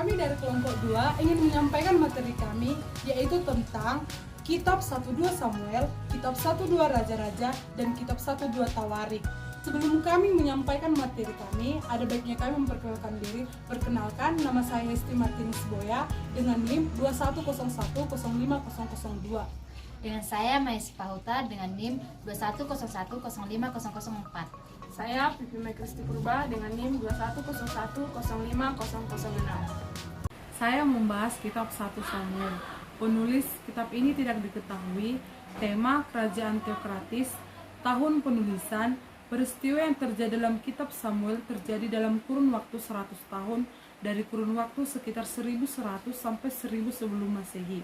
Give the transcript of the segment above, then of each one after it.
Kami dari kelompok 2 ingin menyampaikan materi kami, yaitu tentang Kitab 1-2 Samuel, Kitab 1-2 Raja-Raja, dan Kitab 1-2 Tawarik. Sebelum kami menyampaikan materi kami, ada baiknya kami memperkenalkan diri. Perkenalkan, nama saya Hesti Martinus Boya dengan NIM 2101050002. Dengan saya Mais Pahuta dengan NIM 2101050004. Saya Pipi Kristi Purba dengan NIM 2101050006. Saya membahas kitab 1 Samuel. Penulis kitab ini tidak diketahui. Tema kerajaan teokratis, tahun penulisan. Peristiwa yang terjadi dalam kitab Samuel terjadi dalam kurun waktu 100 tahun, dari kurun waktu sekitar 1100 sampai 1000 sebelum Masehi.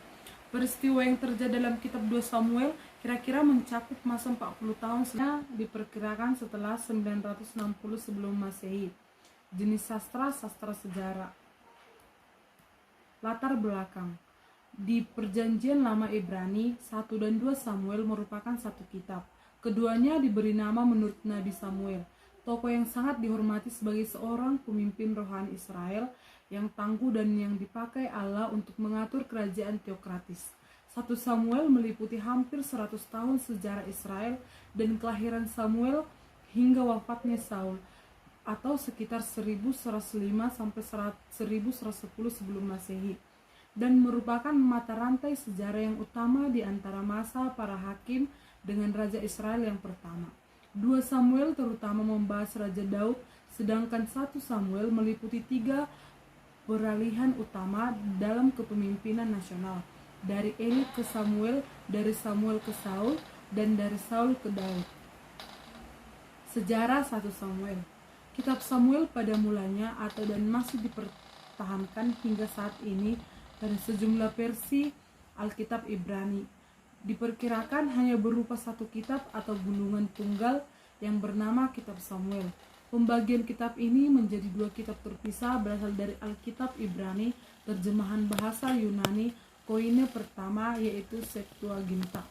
Peristiwa yang terjadi dalam kitab 2 Samuel kira-kira mencakup masa 40 tahun, diperkirakan setelah 960 sebelum Masehi. Jenis sastra sejarah. Latar belakang. Di Perjanjian Lama Ibrani, 1 dan 2 Samuel merupakan satu kitab. Keduanya diberi nama menurut Nabi Samuel, tokoh yang sangat dihormati sebagai seorang pemimpin rohani Israel yang tangguh dan yang dipakai Allah untuk mengatur kerajaan teokratis. 1 Samuel meliputi hampir 100 tahun sejarah Israel dan kelahiran Samuel hingga wafatnya Saul, atau sekitar 1105 sampai 1110 sebelum Masehi, dan merupakan mata rantai sejarah yang utama di antara masa para hakim dengan Raja Israel yang pertama. 2 Samuel terutama membahas Raja Daud, sedangkan 1 Samuel meliputi 3 peralihan utama dalam kepemimpinan nasional, dari Eli ke Samuel, dari Samuel ke Saul, dan dari Saul ke Daud. Sejarah 1 Samuel. Kitab Samuel pada mulanya atau dan masih dipertahankan hingga saat ini dari sejumlah versi Alkitab Ibrani. Diperkirakan hanya berupa satu kitab atau gulungan tunggal yang bernama Kitab Samuel. Pembagian kitab ini menjadi 2 kitab terpisah berasal dari Alkitab Ibrani, terjemahan bahasa Yunani, koine pertama yaitu Septuaginta.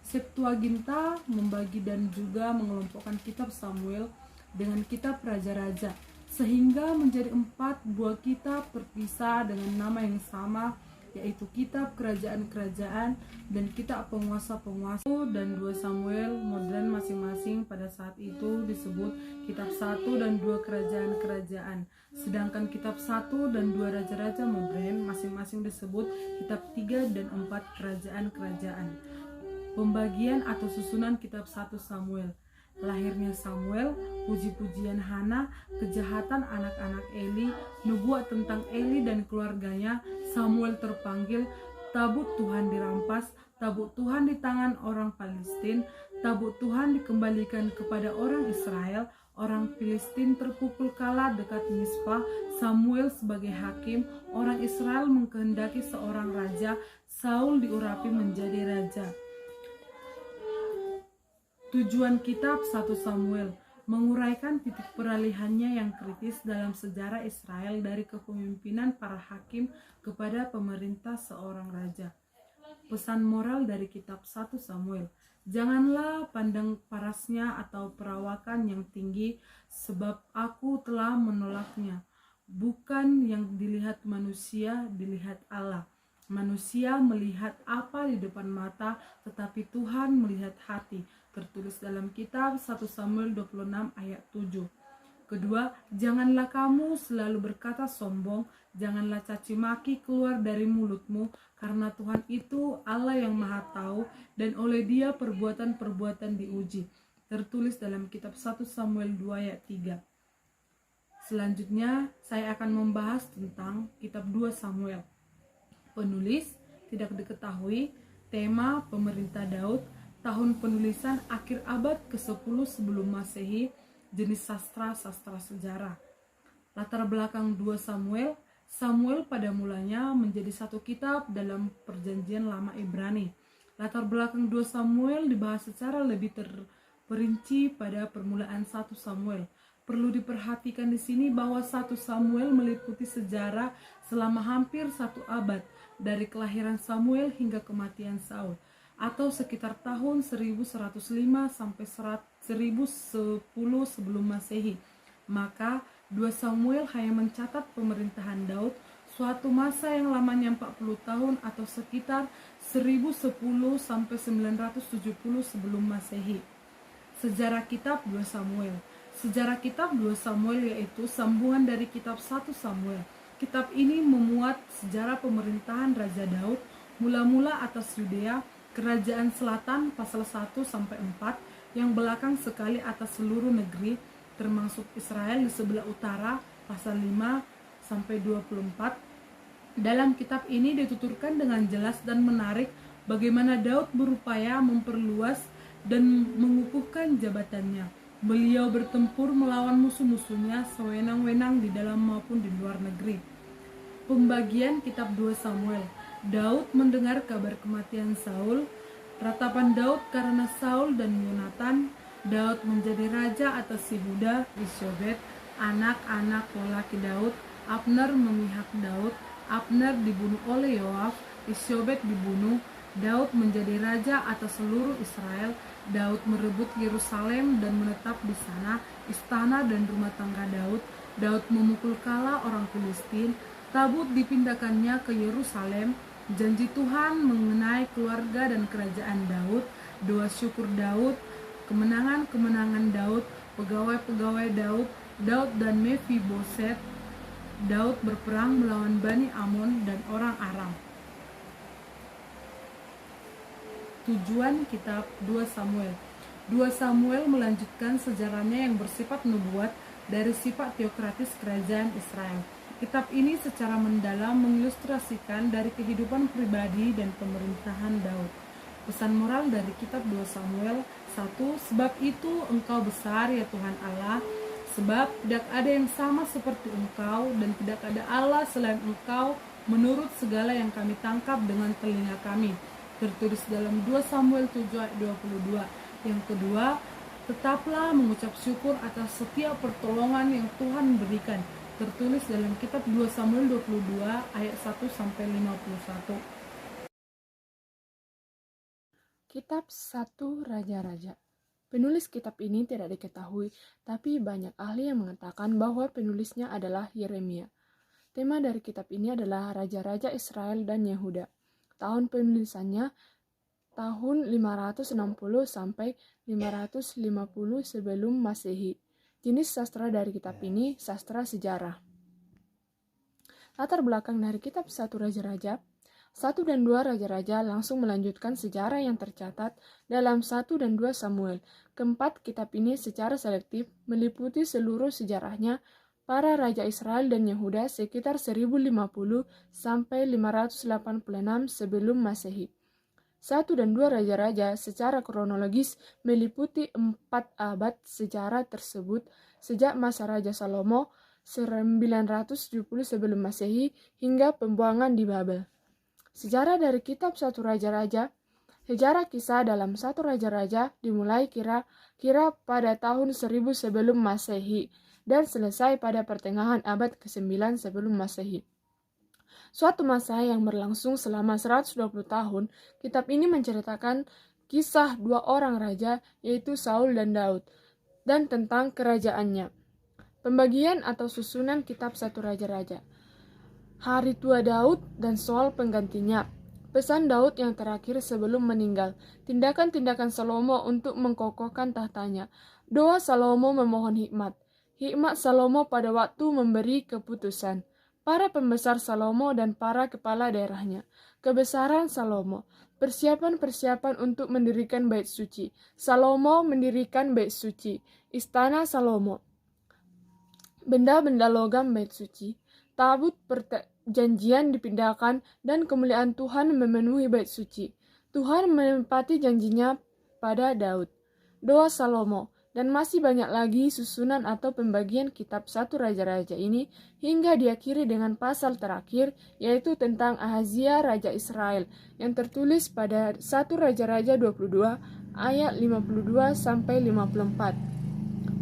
Septuaginta membagi dan juga mengelompokkan kitab Samuel dengan kitab Raja-Raja, sehingga menjadi 4 buah kitab terpisah dengan nama yang sama, yaitu kitab kerajaan-kerajaan dan kitab penguasa-penguasa. Dan 2 Samuel modern masing-masing pada saat itu disebut kitab 1 dan 2 kerajaan-kerajaan, sedangkan kitab 1 dan 2 raja-raja modern masing-masing disebut kitab 3 dan 4 kerajaan-kerajaan. Pembagian atau susunan kitab 1 Samuel. Lahirnya Samuel, puji-pujian Hana, kejahatan anak-anak Eli, nubuat tentang Eli dan keluarganya, Samuel terpanggil, tabut Tuhan dirampas, tabut Tuhan di tangan orang Palestina, tabut Tuhan dikembalikan kepada orang Israel, orang Filistin terpukul kalah dekat Mispa, Samuel sebagai hakim, orang Israel mengkehendaki seorang raja, Saul diurapi menjadi raja. Tujuan kitab 1 Samuel menguraikan titik peralihannya yang kritis dalam sejarah Israel dari kepemimpinan para hakim kepada pemerintah seorang raja. Pesan moral dari kitab 1 Samuel: janganlah pandang parasnya atau perawakan yang tinggi, sebab aku telah menolaknya. Bukan yang dilihat manusia, dilihat Allah. Manusia melihat apa di depan mata, tetapi Tuhan melihat hati. Tertulis dalam kitab 1 Samuel 26 ayat 7. Kedua, janganlah kamu selalu berkata sombong, janganlah caci maki keluar dari mulutmu, karena Tuhan itu Allah yang Maha Tahu, dan oleh Dia perbuatan-perbuatan diuji. Tertulis dalam kitab 1 Samuel 2 ayat 3. Selanjutnya, saya akan membahas tentang kitab 2 Samuel. Penulis tidak diketahui, tema pemerintah Daud, tahun penulisan akhir abad ke-10 sebelum Masehi, jenis sastra sejarah. Latar belakang 2 Samuel. Samuel pada mulanya menjadi satu kitab dalam Perjanjian Lama Ibrani. Latar belakang 2 Samuel dibahas secara lebih terperinci pada permulaan 1 Samuel. Perlu diperhatikan di sini bahwa 1 Samuel meliputi sejarah selama hampir 1 abad, dari kelahiran Samuel hingga kematian Saul, atau sekitar tahun 1105 sampai 1010 sebelum Masehi. Maka 2 Samuel hanya mencatat pemerintahan Daud, suatu masa yang lamanya 40 tahun atau sekitar 1010 sampai 970 sebelum Masehi. Sejarah kitab 2 Samuel. Sejarah kitab 2 Samuel yaitu sambungan dari kitab 1 Samuel. Kitab ini memuat sejarah pemerintahan Raja Daud mula-mula atas Yudea, kerajaan selatan pasal 1 sampai 4, yang belakang sekali atas seluruh negeri termasuk Israel di sebelah utara pasal 5 sampai 24. Dalam kitab ini dituturkan dengan jelas dan menarik bagaimana Daud berupaya memperluas dan mengukuhkan jabatannya. Beliau bertempur melawan musuh-musuhnya sewenang-wenang di dalam maupun di luar negeri. Pembagian kitab 2 Samuel. Daud mendengar kabar kematian Saul. Ratapan Daud karena Saul dan Yonatan. Daud menjadi raja atas Yehuda, Isyobet, anak-anak lelaki Daud. Abner memihak Daud. Abner dibunuh oleh Yoab. Isyobet dibunuh. Daud menjadi raja atas seluruh Israel. Daud merebut Yerusalem dan menetap di sana, istana dan rumah tangga Daud. Daud memukul kalah orang Filistin. Tabut dipindahkannya ke Yerusalem. Janji Tuhan mengenai keluarga dan kerajaan Daud. Doa syukur Daud. Kemenangan-kemenangan Daud. Pegawai-pegawai Daud. Daud dan Mefiboset. Daud berperang melawan Bani Amon dan orang Aram. Tujuan kitab 2 Samuel. 2 Samuel melanjutkan sejarahnya yang bersifat nubuat dari sifat teokratis kerajaan Israel. Kitab ini secara mendalam mengilustrasikan dari kehidupan pribadi dan pemerintahan Daud. Pesan moral dari kitab 2 Samuel 1. Sebab itu engkau besar ya Tuhan Allah, sebab tidak ada yang sama seperti engkau dan tidak ada Allah selain engkau menurut segala yang kami tangkap dengan telinga kami. Tertulis dalam 2 Samuel 7 ayat 22. Yang kedua, tetaplah mengucap syukur atas setiap pertolongan yang Tuhan berikan. Tertulis dalam kitab 2 Samuel 22 ayat 1 sampai 51. Kitab 1 Raja-Raja. Penulis kitab ini tidak diketahui, tapi banyak ahli yang mengatakan bahwa penulisnya adalah Yeremia. Tema dari kitab ini adalah Raja-Raja Israel dan Yehuda. Tahun penulisannya tahun 560 sampai 550 sebelum Masehi. Jenis sastra dari kitab ini sastra sejarah. Latar belakang dari kitab 1 Raja-Raja. 1 dan 2 Raja-Raja langsung melanjutkan sejarah yang tercatat dalam 1 dan 2 Samuel. Keempat kitab ini secara selektif meliputi seluruh sejarahnya para Raja Israel dan Yehuda sekitar 1050 sampai 586 sebelum Masehi. 1 dan 2 Raja-Raja secara kronologis meliputi 4 abad sejarah tersebut sejak masa Raja Salomo 970 sebelum Masehi hingga pembuangan di Babel. Sejarah dari kitab 1 Raja-Raja. Sejarah kisah dalam 1 Raja-Raja dimulai kira-kira pada tahun 1000 sebelum Masehi dan selesai pada pertengahan abad ke-9 sebelum Masehi. Suatu masa yang berlangsung selama 120 tahun, kitab ini menceritakan kisah dua orang raja, yaitu Saul dan Daud, dan tentang kerajaannya. Pembagian atau susunan kitab 1 Raja-Raja. Hari tua Daud dan soal penggantinya. Pesan Daud yang terakhir sebelum meninggal. Tindakan-tindakan Salomo untuk mengkokohkan tahtanya. Doa Salomo memohon hikmat. Hikmat Salomo pada waktu memberi keputusan. Para pembesar Salomo dan para kepala daerahnya. Kebesaran Salomo. Persiapan-persiapan untuk mendirikan bait suci. Salomo mendirikan bait suci. Istana Salomo. Benda-benda logam bait suci. Tabut perjanjian dipindahkan dan kemuliaan Tuhan memenuhi bait suci. Tuhan menepati janjinya pada Daud. Doa Salomo. Dan masih banyak lagi susunan atau pembagian kitab 1 Raja-Raja ini hingga diakhiri dengan pasal terakhir, yaitu tentang Ahazia Raja Israel yang tertulis pada 1 Raja-Raja 22 ayat 52 sampai 54.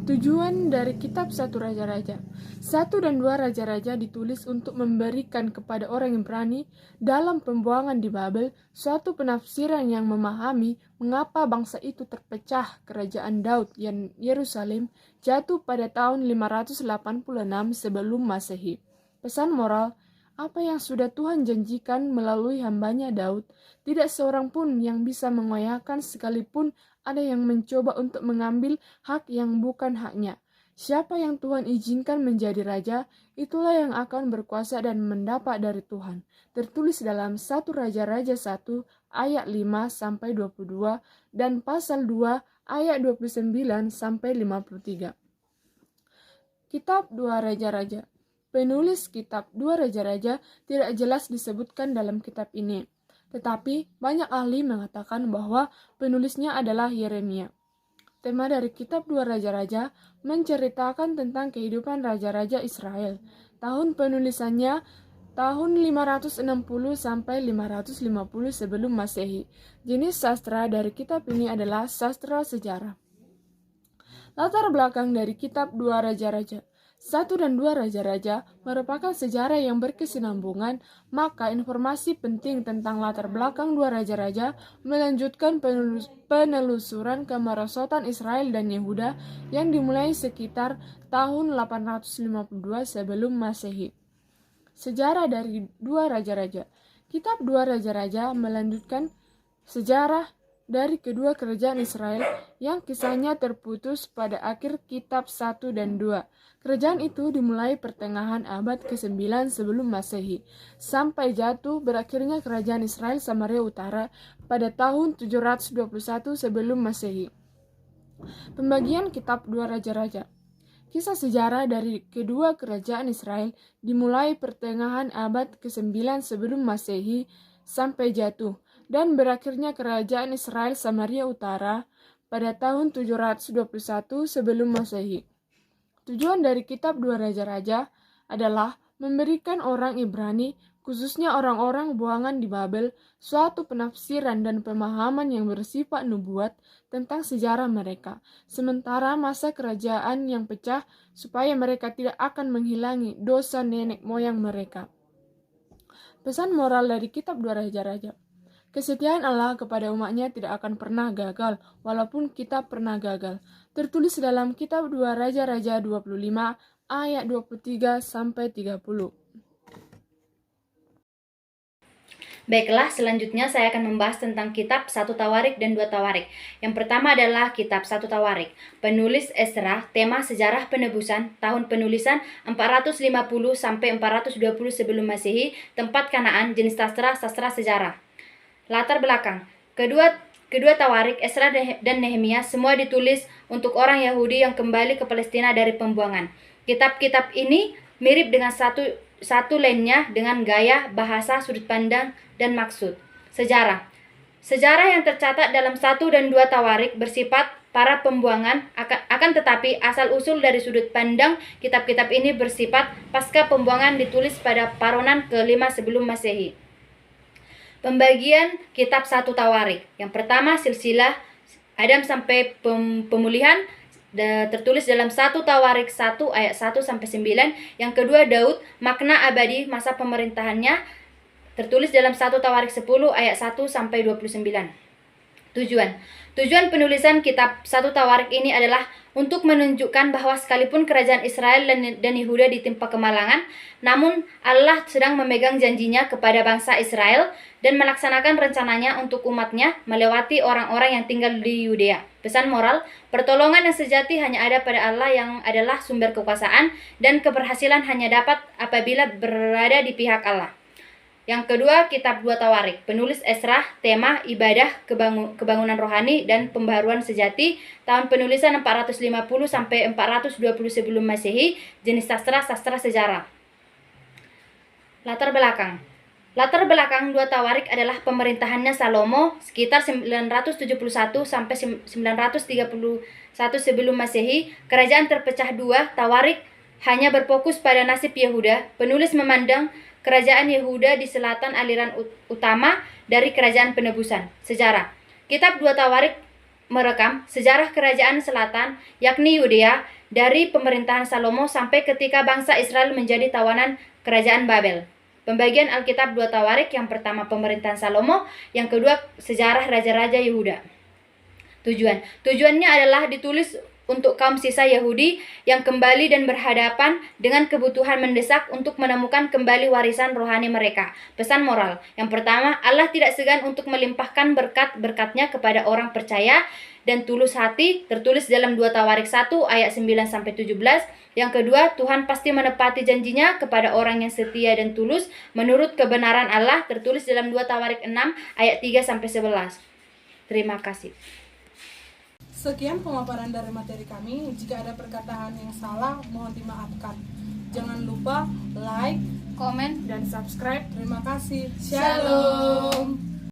Tujuan dari kitab 1 Raja-Raja. 1 dan 2 Raja-Raja ditulis untuk memberikan kepada orang yang berani dalam pembuangan di Babel suatu penafsiran yang memahami mengapa bangsa itu terpecah. Kerajaan Daud yang Yerusalem jatuh pada tahun 586 sebelum Masehi. Pesan moral, apa yang sudah Tuhan janjikan melalui hambanya Daud. Tidak seorang pun yang bisa mengoyakkan sekalipun ada yang mencoba untuk mengambil hak yang bukan haknya. Siapa yang Tuhan izinkan menjadi raja, itulah yang akan berkuasa dan mendapat dari Tuhan. Tertulis dalam 1 Raja-Raja 1 ayat 5-22 dan pasal 2 ayat 29-53. Kitab 2 Raja-Raja. Penulis kitab 2 Raja-Raja tidak jelas disebutkan dalam kitab ini, tetapi banyak ahli mengatakan bahwa penulisnya adalah Yeremia. Tema dari kitab 2 Raja-Raja menceritakan tentang kehidupan raja-raja Israel. Tahun penulisannya tahun 560 sampai 550 sebelum Masehi. Jenis sastra dari kitab ini adalah sastra sejarah. Latar belakang dari kitab 2 Raja-Raja. 1 dan 2 Raja-Raja merupakan sejarah yang berkesinambungan, maka informasi penting tentang latar belakang 2 Raja-Raja melanjutkan penelusuran kemerosotan Israel dan Yehuda yang dimulai sekitar tahun 852 sebelum Masehi. Sejarah dari 2 Raja-Raja. Kitab 2 Raja-Raja melanjutkan sejarah dari kedua kerajaan Israel yang kisahnya terputus pada akhir kitab 1 dan 2. Kerajaan itu dimulai pertengahan abad ke-9 sebelum Masehi, sampai jatuh berakhirnya kerajaan Israel Samaria Utara pada tahun 721 sebelum Masehi. Pembagian kitab 2 Raja-Raja. Kisah sejarah dari kedua kerajaan Israel dimulai pertengahan abad ke-9 sebelum Masehi sampai jatuh, dan berakhirnya kerajaan Israel Samaria Utara pada tahun 721 sebelum Masehi. Tujuan dari kitab 2 Raja-Raja adalah memberikan orang Ibrani, khususnya orang-orang buangan di Babel, suatu penafsiran dan pemahaman yang bersifat nubuat tentang sejarah mereka, sementara masa kerajaan yang pecah, supaya mereka tidak akan menghilangi dosa nenek moyang mereka. Pesan moral dari kitab 2 Raja-Raja. Kesetiaan Allah kepada umatnya tidak akan pernah gagal, walaupun kita pernah gagal. Tertulis dalam kitab 2 Raja-Raja 25 ayat 23-30. Baiklah, selanjutnya saya akan membahas tentang kitab 1 Tawarik dan 2 Tawarik. Yang pertama adalah kitab 1 Tawarik. Penulis Esra, tema sejarah penebusan, tahun penulisan 450 sampai 420 sebelum Masehi, tempat Kanaan, jenis sastra sejarah. Latar belakang. Kedua Tawarik, Esra dan Nehemia semua ditulis untuk orang Yahudi yang kembali ke Palestina dari pembuangan. Kitab-kitab ini mirip dengan satu lainnya dengan gaya, bahasa, sudut pandang, dan maksud. Sejarah. Sejarah yang tercatat dalam 1 dan 2 Tawarik bersifat para pembuangan, akan tetapi asal-usul dari sudut pandang kitab-kitab ini bersifat pasca pembuangan ditulis pada paronan ke-5 sebelum Masehi. Pembagian kitab 1 Tawarik. Yang pertama, silsilah Adam sampai pemulihan, tertulis dalam 1 Tawarik 1 ayat 1 sampai 9. Yang kedua, Daud, makna abadi masa pemerintahannya, tertulis dalam 1 Tawarik 10 ayat 1 sampai 29. Tujuan penulisan kitab 1 Tawarik ini adalah untuk menunjukkan bahwa sekalipun kerajaan Israel dan Yehuda ditimpa kemalangan, namun Allah sedang memegang janjinya kepada bangsa Israel dan melaksanakan rencananya untuk umatnya melewati orang-orang yang tinggal di Yudea. Pesan moral, pertolongan yang sejati hanya ada pada Allah yang adalah sumber kekuasaan, dan keberhasilan hanya dapat apabila berada di pihak Allah. Yang kedua, kitab 2 Tawarik. Penulis Esra, tema ibadah, kebangunan rohani, dan pembaharuan sejati, tahun penulisan 450 sampai 420 sebelum Masehi, jenis sastra sejarah. Latar belakang 2 Tawarik adalah pemerintahannya Salomo sekitar 971 sampai 931 sebelum Masehi. Kerajaan terpecah dua. Tawarik hanya berfokus pada nasib Yehuda. Penulis memandang kerajaan Yehuda di selatan aliran utama dari kerajaan penebusan. Sejarah. Kitab 2 Tawarik merekam sejarah kerajaan selatan, yakni Yudea, dari pemerintahan Salomo sampai ketika bangsa Israel menjadi tawanan kerajaan Babel. Pembagian Alkitab 2 Tawarik, yang pertama pemerintahan Salomo, yang kedua sejarah raja-raja Yehuda. Tujuannya adalah ditulis untuk kaum sisa Yahudi yang kembali dan berhadapan dengan kebutuhan mendesak untuk menemukan kembali warisan rohani mereka. Pesan moral. Yang pertama, Allah tidak segan untuk melimpahkan berkat-berkatnya kepada orang percaya dan tulus hati, tertulis dalam 2 Tawarik 1 ayat 9-17. Yang kedua, Tuhan pasti menepati janjinya kepada orang yang setia dan tulus menurut kebenaran Allah, tertulis dalam 2 Tawarik 6 ayat 3-11. Terima kasih. Sekian pemaparan dari materi kami. Jika ada perkataan yang salah, mohon dimaafkan. Jangan lupa like, Komen dan subscribe. terima kasih. Shalom.